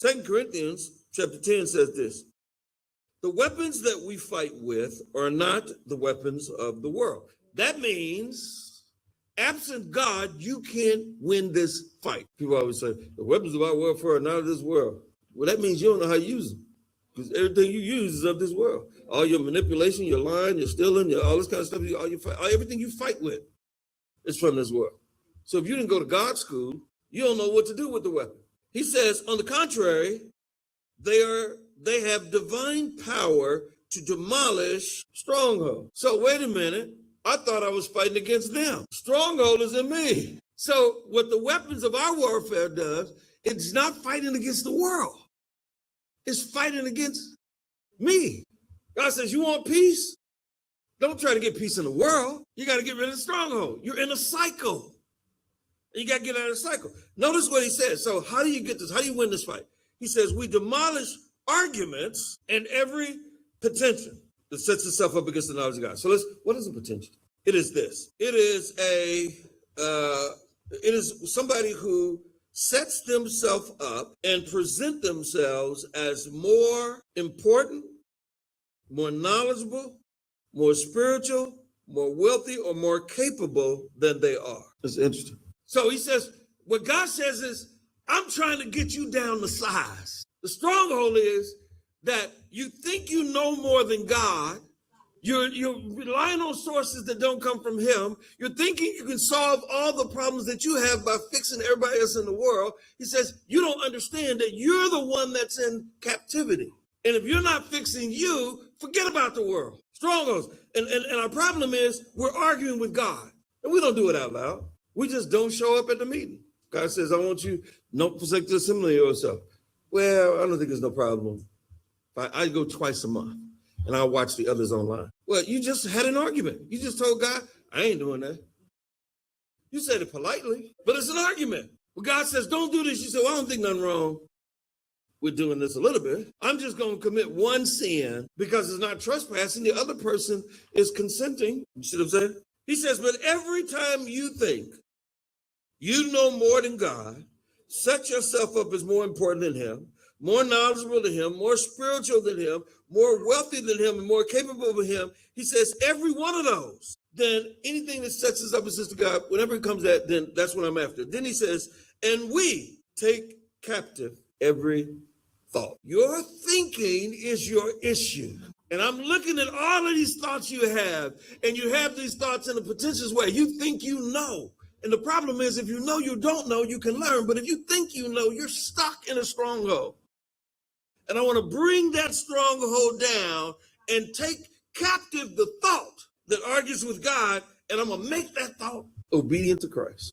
2 Corinthians chapter 10 says this: the weapons that we fight with are not the weapons of the world. That means, absent God, you can't win this fight. People always say, the weapons of our warfare are not of this world. Well, that means you don't know how to use them, because everything you use is of this world. All your manipulation, your lying, your stealing, all this kind of stuff, everything you fight with is from this world. So if you didn't go to God's school, you don't know what to do with the weapon. He says, on the contrary, they have divine power to demolish strongholds. So wait a minute. I thought I was fighting against them. Stronghold is in me. So what the weapons of our warfare does, it's not fighting against the world. It's fighting against me. God says, you want peace? Don't try to get peace in the world. You got to get rid of the stronghold. You're in a cycle. You got to get out of the cycle. Notice what he says. So how do you get this? How do you win this fight? He says, we demolish arguments and every pretension that sets itself up against the knowledge of God. So what is a pretension? It is this. It is somebody who sets themselves up and present themselves as more important, more knowledgeable, more spiritual, more wealthy, or more capable than they are. It's interesting. So he says, what God says is, I'm trying to get you down to size. The stronghold is that you think you know more than God. You're relying on sources that don't come from him. You're thinking you can solve all the problems that you have by fixing everybody else in the world. He says, you don't understand that you're the one that's in captivity. And if you're not fixing you, forget about the world. Strongholds. And our problem is we're arguing with God. And we don't do it out loud. We just don't show up at the meeting. God says, I want you, don't forsake the assembly of yourself. Well, I don't think there's no problem. I go twice a month and I'll watch the others online. Well, you just had an argument. You just told God, I ain't doing that. You said it politely, but it's an argument. Well, God says, don't do this. You say, well, I don't think nothing wrong with doing this a little bit. I'm just going to commit one sin because it's not trespassing. The other person is consenting. You see what I'm saying? He says, but every time you think you know more than God, set yourself up as more important than him, more knowledgeable than him, more spiritual than him, more wealthy than him, and more capable than him. He says every one of those, then anything that sets us up as sister God, whenever it comes at, then that's what I'm after. Then he says, and we take captive every thought. Your thinking is your issue. And I'm looking at all of these thoughts you have, and you have these thoughts in a pretentious way. You think you know. And the problem is, if you know you don't know, you can learn. But if you think you know, you're stuck in a stronghold. And I want to bring that stronghold down and take captive the thought that argues with God, and I'm going to make that thought obedient to Christ.